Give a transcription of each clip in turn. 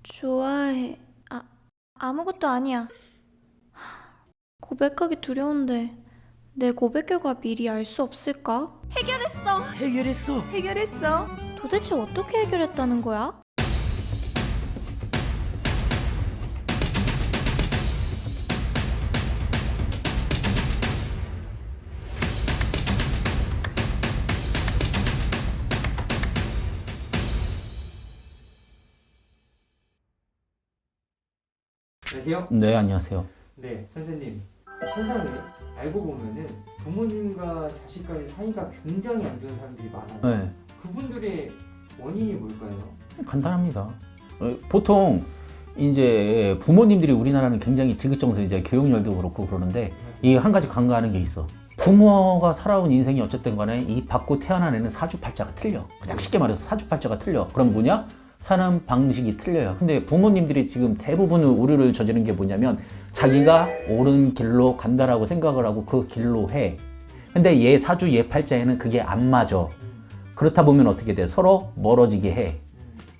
좋아해. 아무것도 아니야. 고백하기 두려운데 내 고백 결과 미리 알 수 없을까? 해결했어. 도대체 어떻게 해결했다는 거야? 안녕하세요. 네, 안녕하세요. 네, 선생님. 세상에 알고 보면은 부모님과 자식 간의 사이가 굉장히 안 좋은 사람들이 많아요. 네, 그분들의 원인이 뭘까요? 간단합니다. 보통 이제 부모님들이 우리나라는 굉장히 지긋정서 이제 교육열도 그렇고 그러는데 이 한 가지 간과하는 게 있어. 부모가 살아온 인생이 어쨌든 간에 이 받고 태어난 애는 사주팔자가 틀려. 그냥 쉽게 말해서 사주팔자가 틀려. 그럼 뭐냐? 사는 방식이 틀려요. 근데 부모님들이 지금 대부분 오류를 저지른 게 뭐냐면 자기가 옳은 길로 간다라고 생각을 하고 그 길로 해. 근데 얘 사주 얘 팔자에는 그게 안 맞아. 그렇다 보면 어떻게 돼? 서로 멀어지게 해.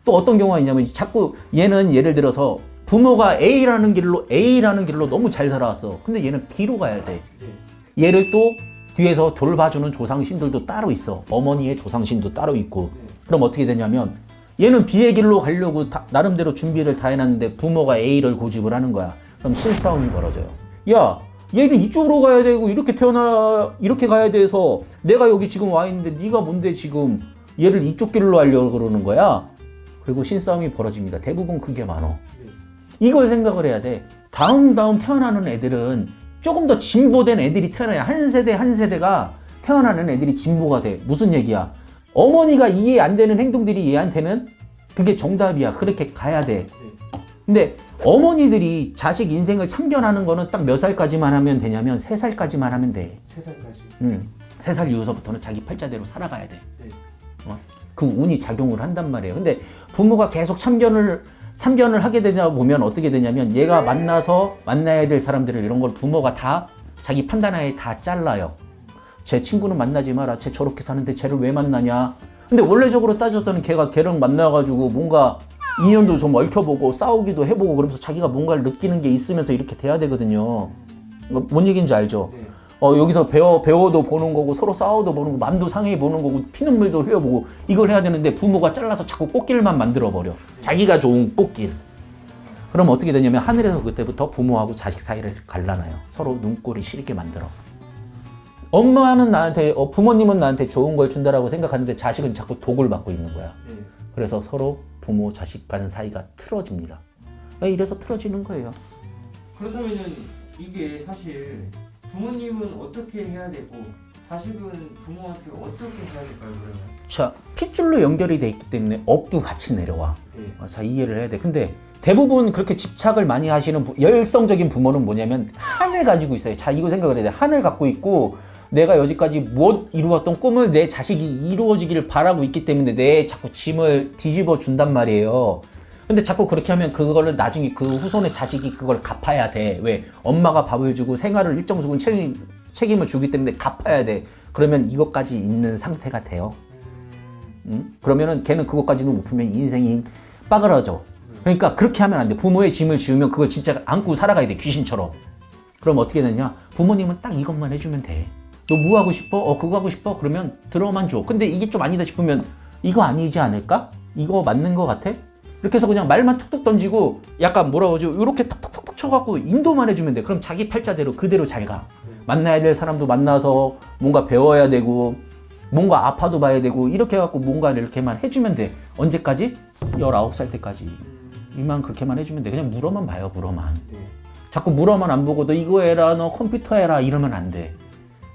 또 어떤 경우가 있냐면 자꾸 얘는 예를 들어서 부모가 A라는 길로 너무 잘 살아왔어. 근데 얘는 B로 가야 돼. 네. 얘를 또 뒤에서 돌봐주는 조상신들도 따로 있어. 어머니의 조상신도 따로 있고. 그럼 어떻게 되냐면 얘는 B의 길로 가려고 나름대로 준비를 다 해놨는데 부모가 A를 고집을 하는 거야. 그럼 실싸움이 벌어져요. 야, 얘는 이쪽으로 가야 되고 이렇게 가야 돼서 내가 여기 지금 와 있는데 네가 뭔데 지금 얘를 이쪽 길로 하려고 그러는 거야. 그리고 신싸움이 벌어집니다. 대부분 그게 많어. 이걸 생각을 해야 돼. 다음 태어나는 애들은 조금 더 진보된 애들이 태어나야 한 세대가 태어나는 애들이 진보가 돼. 무슨 얘기야? 어머니가 이해 안 되는 행동들이 얘한테는 그게 정답이야. 그렇게 가야 돼. 근데 어머니들이 자식 인생을 참견하는 거는 딱 몇 살까지만 하면 되냐면 3살까지만 하면 돼. 3살까지. 3살 이후서부터는 자기 팔자대로 살아가야 돼. 네. 그 운이 작용을 한단 말이에요. 근데 부모가 계속 참견을 하게 되냐 보면 어떻게 되냐면 얘가 만나야 될 사람들을 이런 걸 부모가 다 자기 판단하에 다 잘라요. 제 친구는 만나지 마라. 쟤 저렇게 사는데 쟤를 왜 만나냐. 근데 원래적으로 따져서는 걔랑 만나가지고 뭔가 인연도 좀 얽혀보고 싸우기도 해보고 그러면서 자기가 뭔가를 느끼는 게 있으면서 이렇게 돼야 되거든요. 뭔 얘기인지 알죠? 네. 여기서 배워도 보는 거고 서로 싸워도 보는 거고 맘도 상해 보는 거고 피눈물도 흘려보고 이걸 해야 되는데 부모가 잘라서 자꾸 꽃길만 만들어버려. 자기가 좋은 꽃길. 그럼 어떻게 되냐면 하늘에서 그때부터 부모하고 자식 사이를 갈라놔요. 서로 눈꼴이 싫게 만들어. 엄마는 나한테 부모님은 나한테 좋은 걸 준다라고 생각하는데 자식은 자꾸 독을 받고 있는 거야. 네. 그래서 서로 부모 자식 간 사이가 틀어집니다. 이래서 틀어지는 거예요. 그렇다면은 이게 사실 부모님은 어떻게 해야 되고 자식은 부모한테 어떻게 해야 될까요, 그러면? 자, 핏줄로 연결이 돼 있기 때문에 업도 같이 내려와. 네. 자, 이해를 해야 돼. 근데 대부분 그렇게 집착을 많이 하시는 열성적인 부모는 뭐냐면 한을 가지고 있어요. 자, 이거 생각을 해야 돼. 한을 갖고 있고 내가 여지까지 못 이루었던 꿈을 내 자식이 이루어지기를 바라고 있기 때문에 내 자꾸 짐을 뒤집어 준단 말이에요. 근데 자꾸 그렇게 하면 그거를 나중에 그 후손의 자식이 그걸 갚아야 돼. 왜? 엄마가 밥을 주고 생활을 일정 수준 책임을 주기 때문에 갚아야 돼. 그러면 이것까지 있는 상태가 돼요. 그러면은 걔는 그것까지도 못 풀면 인생이 빠그라져. 그러니까 그렇게 하면 안 돼. 부모의 짐을 지우면 그걸 진짜 안고 살아가야 돼. 귀신처럼. 그럼 어떻게 되냐? 부모님은 딱 이것만 해주면 돼. 너 뭐 하고 싶어? 그거 하고 싶어? 그러면 들어만 줘. 근데 이게 좀 아니다 싶으면 이거 아니지 않을까? 이거 맞는 거 같아? 이렇게 해서 그냥 말만 툭툭 던지고 약간 뭐라고 하죠? 이렇게 툭툭툭 쳐갖고 인도만 해주면 돼. 그럼 자기 팔자대로 그대로 잘 가. 만나야 될 사람도 만나서 뭔가 배워야 되고 뭔가 아파도 봐야 되고 이렇게 해갖고 뭔가 이렇게만 해주면 돼. 언제까지? 19살 때까지. 이만 그렇게만 해주면 돼. 그냥 물어만 봐요. 물어만. 네. 자꾸 물어만 안 보고 너 이거 해라 너 컴퓨터 해라 이러면 안 돼.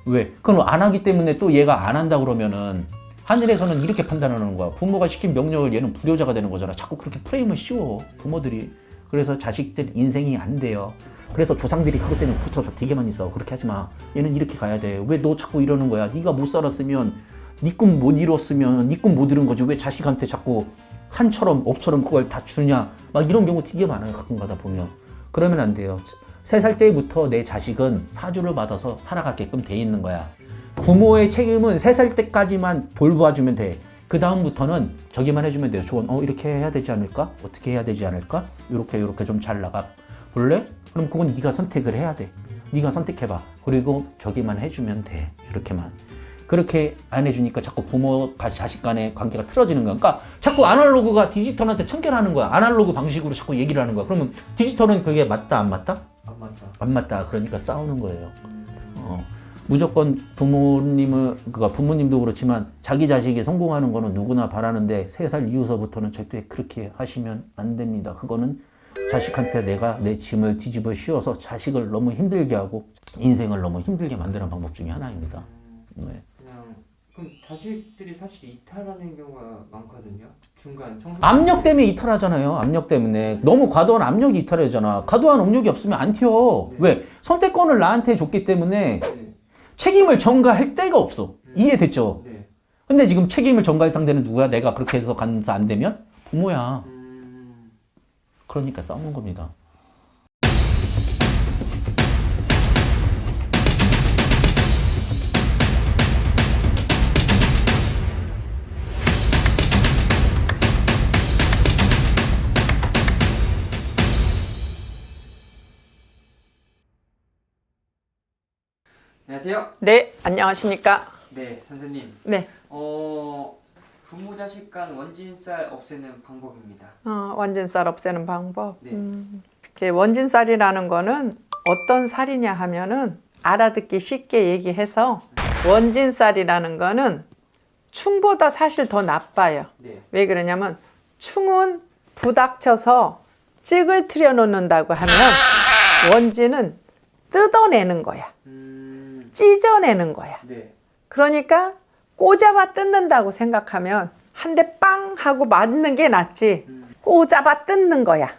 왜? 그럼 안 하기 때문에 또 얘가 안 한다 그러면은 하늘에서는 이렇게 판단하는 거야. 부모가 시킨 명령을 얘는 불효자가 되는 거잖아. 자꾸 그렇게 프레임을 씌워 부모들이. 그래서 자식들 인생이 안 돼요. 그래서 조상들이 그것 때문에 붙어서 되게 많이 싸워. 그렇게 하지 마. 얘는 이렇게 가야 돼. 왜 너 자꾸 이러는 거야? 네가 못 살았으면 네 꿈 못 이뤘으면 네 꿈 못 이룬 거지. 왜 자식한테 자꾸 한처럼 업처럼 그걸 다 주냐. 막 이런 경우 되게 많아요. 가끔 가다 보면. 그러면 안 돼요. 3살 때부터 내 자식은 사주를 받아서 살아가게끔 돼 있는 거야. 부모의 책임은 3살 때까지만 돌봐주면 돼. 그 다음부터는 저기만 해주면 돼요. 조언. 이렇게 해야 되지 않을까? 어떻게 해야 되지 않을까? 이렇게 좀 잘 나가 볼래? 그럼 그건 네가 선택을 해야 돼. 네가 선택해봐. 그리고 저기만 해주면 돼. 이렇게만. 그렇게 안 해주니까 자꾸 부모가 자식 간의 관계가 틀어지는 거야. 그러니까 자꾸 아날로그가 디지털한테 참견하는 거야. 아날로그 방식으로 자꾸 얘기를 하는 거야. 그러면 디지털은 그게 맞다 안 맞다? 안 맞다. 안 맞다. 그러니까 싸우는 거예요. 무조건 부모님도 그렇지만 자기 자식이 성공하는 거는 누구나 바라는데 3살 이후서부터는 절대 그렇게 하시면 안 됩니다. 그거는 자식한테 내가 내 짐을 뒤집어 씌워서 자식을 너무 힘들게 하고 인생을 너무 힘들게 만드는 방법 중에 하나입니다. 네. 그럼 자식들이 사실 이탈하는 경우가 많거든요. 중간 청소. 압력 때문에 이탈하잖아요. 압력 때문에. 너무 과도한 압력이 이탈하잖아. 과도한 압력이 없으면 안 튀어. 네. 왜? 선택권을 나한테 줬기 때문에 네. 책임을 전가할 데가 없어. 이해됐죠? 네. 근데 지금 책임을 전가할 상대는 누구야? 내가 그렇게 해서 가서 안 되면? 부모야. 그러니까 싸우는 겁니다. 안녕하세요. 네, 안녕하십니까? 네, 선생님. 네, 부모 자식 간 원진살 없애는 방법입니다. 원진살 없애는 방법. 네. 이렇게 원진살이라는 거는 어떤 살이냐 하면은 알아듣기 쉽게 얘기해서 원진살이라는 거는 충보다 사실 더 나빠요. 네. 왜 그러냐면 충은 부닥쳐서 찌글트려 놓는다고 하면 원진은 뜯어내는 거야. 찢어내는 거야. 네. 그러니까 꼬잡아 뜯는다고 생각하면 한 대 빵 하고 맞는 게 낫지 꼬잡아 뜯는 거야.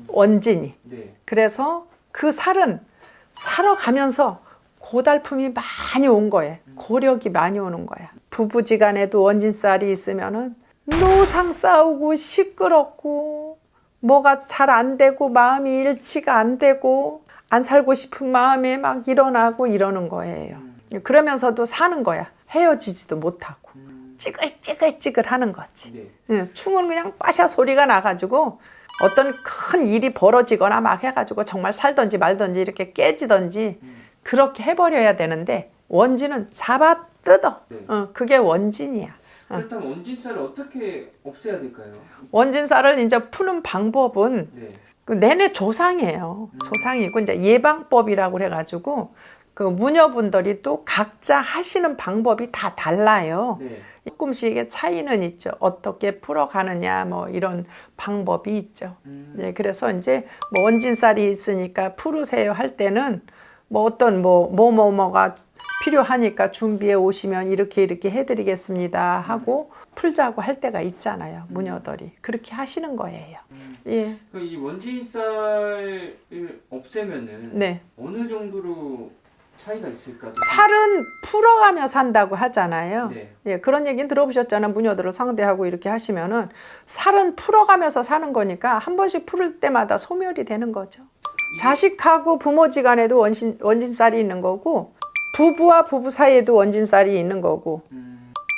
원진이. 네. 그래서 그 살은 사러 가면서 고달픔이 많이 온 거예요. 고력이 많이 오는 거야. 부부지간에도 원진살이 있으면은 노상 싸우고 시끄럽고 뭐가 잘 안 되고 마음이 일치가 안 되고 안 살고 싶은 마음에 막 일어나고 이러는 거예요. 그러면서도 사는 거야. 헤어지지도 못하고 찌글찌글찌글 하는 거지. 네. 예, 충은 그냥 빠샤 소리가 나가지고 어떤 큰 일이 벌어지거나 막 해가지고 정말 살던지 말던지 이렇게 깨지던지 그렇게 해버려야 되는데 원진은 잡아 뜯어. 네. 그게 원진이야. 그렇다면 원진살을 어떻게 없애야 될까요? 원진살을 이제 푸는 방법은 네. 그 내내 조상이에요. 조상이고 이제 예방법이라고 해가지고 그 무녀분들이 또 각자 하시는 방법이 다 달라요. 네. 조금씩의 차이는 있죠. 어떻게 풀어가느냐 뭐 이런 방법이 있죠. 예, 그래서 이제 뭐 원진살이 있으니까 풀으세요 할 때는 뭐 어떤 뭐가 필요하니까 준비해 오시면 이렇게 해드리겠습니다 하고 풀자고 할 때가 있잖아요. 무녀들이 그렇게 하시는 거예요. 예. 이 원진살을 없애면은 네. 어느 정도로 차이가 있을까? 살은 풀어가며 산다고 하잖아요. 네. 예, 그런 얘기는 들어보셨잖아요. 무녀들을 상대하고 이렇게 하시면은 살은 풀어가면서 사는 거니까 한 번씩 풀을 때마다 소멸이 되는 거죠. 자식하고 부모지간에도 원진살이 있는 거고 부부와 부부 사이에도 원진살이 있는 거고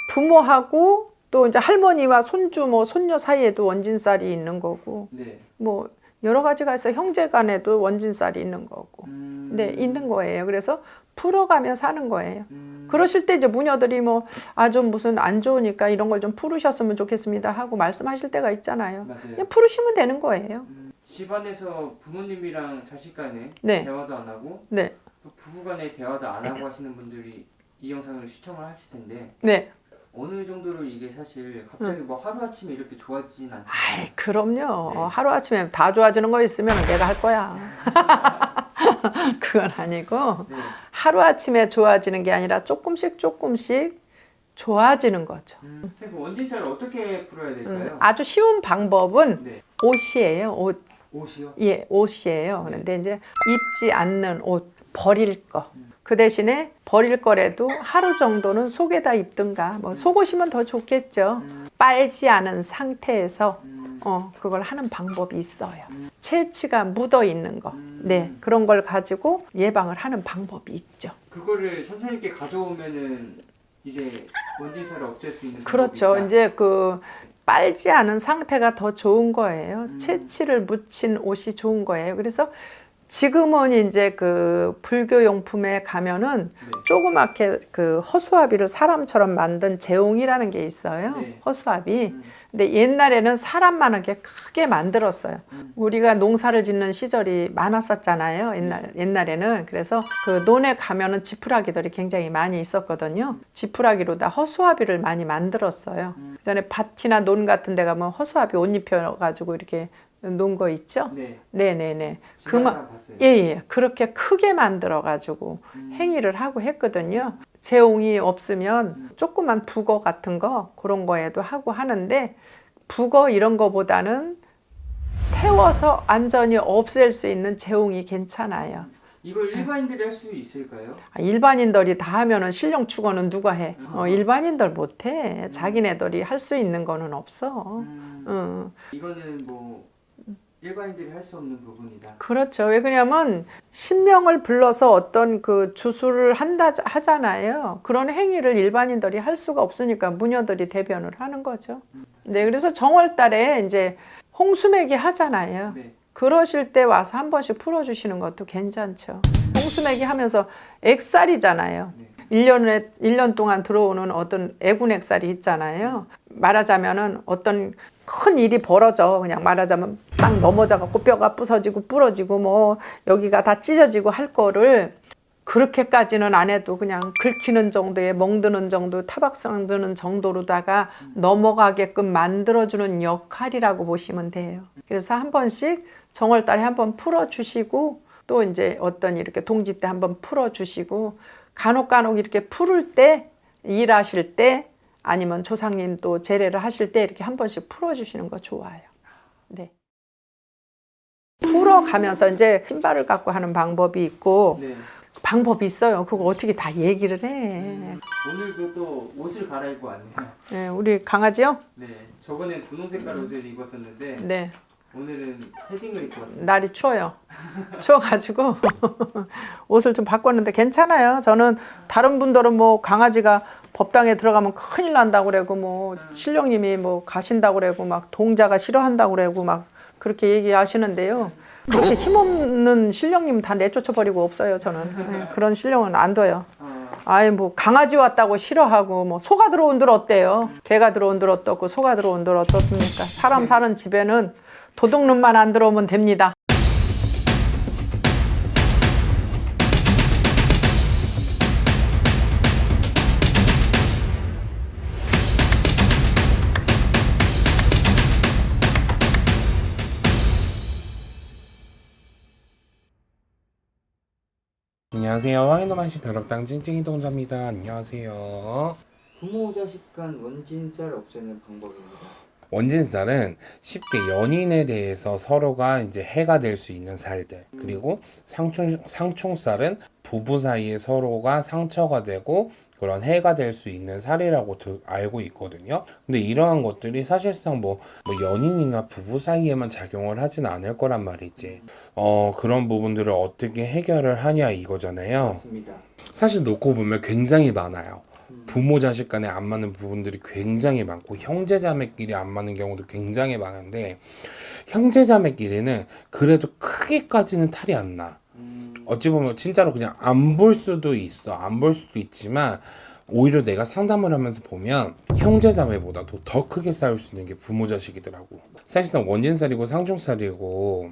부모하고 또 이제 할머니와 손주 손녀 사이에도 원진살이 있는 거고 네. 뭐 여러 가지가 있어. 형제간에도 원진살이 있는 거고. 네, 있는 거예요. 그래서 풀어가며 사는 거예요. 그러실 때 이제 무녀들이 좀 무슨 안 좋으니까 이런 걸 좀 풀으셨으면 좋겠습니다 하고 말씀하실 때가 있잖아요. 맞아요. 그냥 풀으시면 되는 거예요. 집안에서 부모님이랑 자식 간에 네. 대화도 안 하고 네, 또 부부 간에 대화도 안 하고 하시는 분들이 이 영상을 시청을 하실 텐데 네. 어느 정도로 이게 사실 갑자기 하루아침에 이렇게 좋아지진 않잖아요. 아이, 그럼요. 네. 하루아침에 다 좋아지는 거 있으면 내가 할 거야. 그건 아니고 네. 하루아침에 좋아지는 게 아니라 조금씩 좋아지는 거죠. 선생님, 원진살을 어떻게 풀어야 될까요? 아주 쉬운 방법은 네. 옷이에요. 옷. 옷이요? 예, 옷이에요. 네. 그런데 이제 입지 않는 옷, 버릴 거. 그 대신에 버릴 거라도 하루 정도는 속에다 입든가, 속옷이면 더 좋겠죠. 빨지 않은 상태에서 그걸 하는 방법이 있어요. 채취가 묻어 있는 거. 네, 그런 걸 가지고 예방을 하는 방법이 있죠. 그거를 선생님께 가져오면은 이제 원진살을 없앨 수 있는 그렇죠. 방법이 있다. 이제 그 빨지 않은 상태가 더 좋은 거예요. 채취를 묻힌 옷이 좋은 거예요. 그래서 지금은 이제 그 불교 용품에 가면은 네. 조그맣게 그 허수아비를 사람처럼 만든 제옹이라는 게 있어요. 네. 허수아비. 근데 옛날에는 사람만하게 크게 만들었어요. 우리가 농사를 짓는 시절이 많았었잖아요. 옛날에는. 그래서 그 논에 가면은 지푸라기들이 굉장히 많이 있었거든요. 지푸라기로 다 허수아비를 많이 만들었어요. 그전에 밭이나 논 같은 데 가면 허수아비 옷 입혀가지고 이렇게 놓은 거 있죠? 네. 네네네. 지나가다 봤어요. 예. 그렇게 크게 만들어가지고 행위를 하고 했거든요. 제옹이 없으면 조그만 북어 같은 거 그런 거에도 하고 하는데 북어 이런 거보다는 태워서 완전히 없앨 수 있는 제옹이 괜찮아요. 이걸 일반인들이 할 수 있을까요? 일반인들이 다 하면은 신령 축원은 누가 해? 일반인들 못해. 자기네들이 할 수 있는 거는 없어. 이거는 뭐 일반인들이 할 수 없는 부분이다. 그렇죠. 왜 그러냐면 신명을 불러서 어떤 그 주술을 하잖아요. 그런 행위를 일반인들이 할 수가 없으니까 무녀들이 대변을 하는 거죠. 네, 그래서 정월달에 이제 홍수매기 하잖아요. 네. 그러실 때 와서 한 번씩 풀어주시는 것도 괜찮죠. 홍수매기 하면서 액살이잖아요. 1년 동안 들어오는 어떤 애군 액살이 있잖아요. 말하자면은 어떤 큰 일이 벌어져. 그냥 말하자면 딱 넘어져갖고 뼈가 부서지고 부러지고 뭐 여기가 다 찢어지고 할 거를 그렇게까지는 안 해도 그냥 긁히는 정도에 멍드는 정도, 타박상 드는 정도로다가 넘어가게끔 만들어주는 역할이라고 보시면 돼요. 그래서 한 번씩 정월달에 한 번 풀어주시고 또 이제 어떤 이렇게 동지 때 한 번 풀어주시고 간혹 이렇게 풀을 때 일하실 때 아니면 조상님 또 제례를 하실 때 이렇게 한 번씩 풀어주시는 거 좋아요. 네. 풀어가면서 이제 신발을 갖고 하는 방법이 있고 네. 방법이 있어요. 그거 어떻게 다 얘기를 해. 오늘도 또 옷을 갈아입고 왔네요. 네, 우리 강아지요? 네. 저번엔 분홍 색깔 옷을 입었었는데 네. 오늘은 패딩을 입고 왔어요. 날이 추워요. 추워가지고 옷을 좀 바꿨는데 괜찮아요. 저는 다른 분들은 뭐 강아지가 법당에 들어가면 큰일 난다고 그러고 뭐 신령님이 뭐 가신다고 그러고 막 동자가 싫어한다고 그러고 막 그렇게 얘기하시는데요. 그렇게 힘없는 신령님 다 내쫓아 버리고 없어요. 저는 네, 그런 신령은 안 둬요. 아예 뭐 강아지 왔다고 싫어하고 뭐 소가 들어온들 어때요? 개가 들어온들 어떻고 소가 들어온들 어떻습니까? 사람 사는 집에는 도둑놈만 안 들어오면 됩니다. 안녕하세요. 황인도만시 벼락당 찡찡이 동자입니다. 안녕하세요. 부모 자식 간 원진살 없애는 방법입니다. 원진살은 쉽게 연인에 대해서 서로가 이제 해가 될 수 있는 살들, 그리고 상충살은 부부 사이에 서로가 상처가 되고 그런 해가 될 수 있는 살이라고 알고 있거든요. 근데 이러한 것들이 사실상 뭐 연인이나 부부 사이에만 작용을 하진 않을 거란 말이지. 그런 부분들을 어떻게 해결을 하냐 이거잖아요. 맞습니다. 사실 놓고 보면 굉장히 많아요. 부모 자식 간에 안 맞는 부분들이 굉장히 많고 형제 자매끼리 안 맞는 경우도 굉장히 많은데 형제 자매끼리는 그래도 크게까지는 탈이 안 나. 어찌 보면 진짜로 그냥 안 볼 수도 있어. 안 볼 수도 있지만 오히려 내가 상담을 하면서 보면 형제 자매보다도 더 크게 싸울 수 있는 게 부모 자식이더라고. 사실상 원진살이고 상충살이고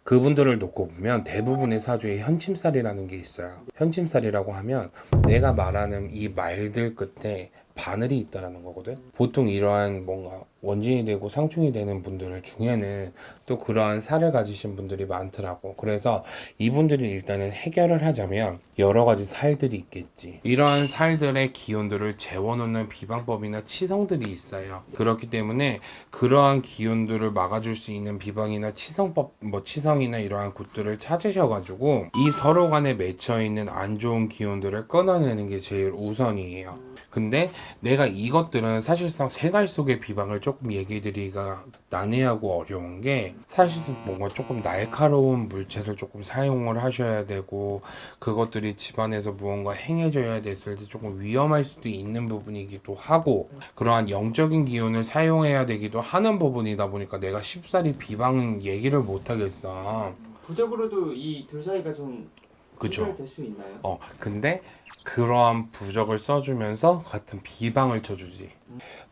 그분들을 놓고 보면 대부분의 사주에 현침살이라는 게 있어요. 현침살이라고 하면 내가 말하는 이 말들 끝에 바늘이 있다라는 거거든. 보통 이러한 뭔가 원진이 되고 상충이 되는 분들 중에는 또 그러한 살을 가지신 분들이 많더라고. 그래서 이분들이 일단은 해결을 하자면 여러 가지 살들이 있겠지. 이러한 살들의 기운들을 재워놓는 비방법이나 치성들이 있어요. 그렇기 때문에 그러한 기운들을 막아줄 수 있는 비방이나 치성법, 치성이나 이러한 굿들을 찾으셔가지고 이 서로 간에 맺혀있는 안 좋은 기운들을 끊어내는 게 제일 우선이에요. 근데 내가 이것들은 사실상 생활 속의 비방을 조금 얘기드리기가 난해하고 어려운 게 사실은 뭔가 조금 날카로운 물체를 조금 사용을 하셔야 되고 그것들이 집안에서 무언가 행해져야 됐을 때 조금 위험할 수도 있는 부분이기도 하고 그러한 영적인 기운을 사용해야 되기도 하는 부분이다 보니까 내가 쉽사리 비방 얘기를 못 하겠어. 부적으로도 이 둘 사이가 좀 그쵸. 해결될 수 있나요? 근데 그러한 부적을 써주면서 같은 비방을 쳐주지.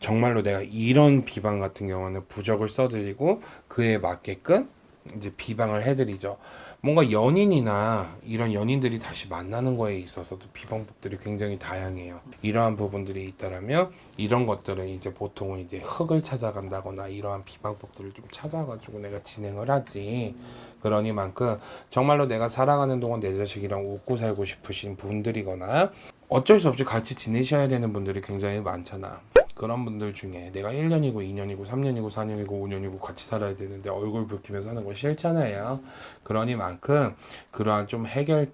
정말로 내가 이런 비방 같은 경우는 부적을 써드리고 그에 맞게끔 이제 비방을 해드리죠. 뭔가 연인이나 이런 연인들이 다시 만나는 거에 있어서도 비방법들이 굉장히 다양해요. 이러한 부분들이 있다라면 이런 것들은 이제 보통은 이제 흙을 찾아간다거나 이러한 비방법들을 좀 찾아가지고 내가 진행을 하지. 그러니만큼 정말로 내가 살아가는 동안 내 자식이랑 웃고 살고 싶으신 분들이거나 어쩔 수 없이 같이 지내셔야 되는 분들이 굉장히 많잖아. 그런 분들 중에 내가 1년이고 2년이고 3년이고 4년이고 5년이고 같이 살아야 되는데 얼굴 붉히면서 사는 거 싫잖아요. 그러니만큼 그러한 좀 해결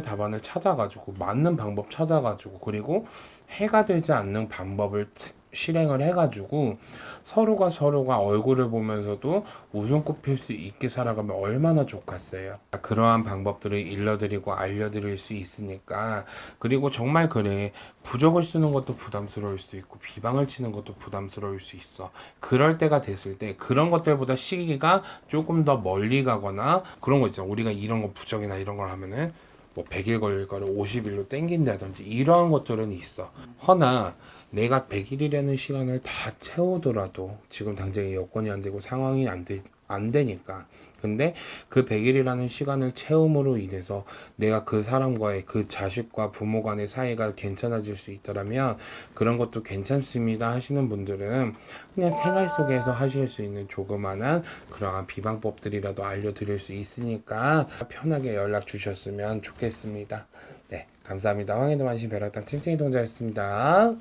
답안을 찾아가지고 맞는 방법 찾아가지고 그리고 해가 되지 않는 방법을 실행을 해가지고 서로가 얼굴을 보면서도 웃음꽃 필 수 있게 살아가면 얼마나 좋겠어요. 그러한 방법들을 일러드리고 알려드릴 수 있으니까. 그리고 정말 그래, 부적을 쓰는 것도 부담스러울 수 있고 비방을 치는 것도 부담스러울 수 있어. 그럴 때가 됐을 때 그런 것들보다 시기가 조금 더 멀리 가거나 그런 거 있잖아. 우리가 이런 거 부적이나 이런 걸 하면은 뭐 100일 걸릴 거를 50일로 땡긴다든지 이러한 것들은 있어. 허나 내가 100일이라는 시간을 다 채우더라도 지금 당장 여건이 안 되고 상황이 안 되니까. 근데 그 100일이라는 시간을 채움으로 인해서 내가 그 사람과의 그 자식과 부모 간의 사이가 괜찮아질 수 있다면 그런 것도 괜찮습니다 하시는 분들은 그냥 생활 속에서 하실 수 있는 조그만한 그러한 비방법들이라도 알려드릴 수 있으니까 편하게 연락 주셨으면 좋겠습니다. 네, 감사합니다. 황해도 만신 벼락당 칭칭이 동자였습니다.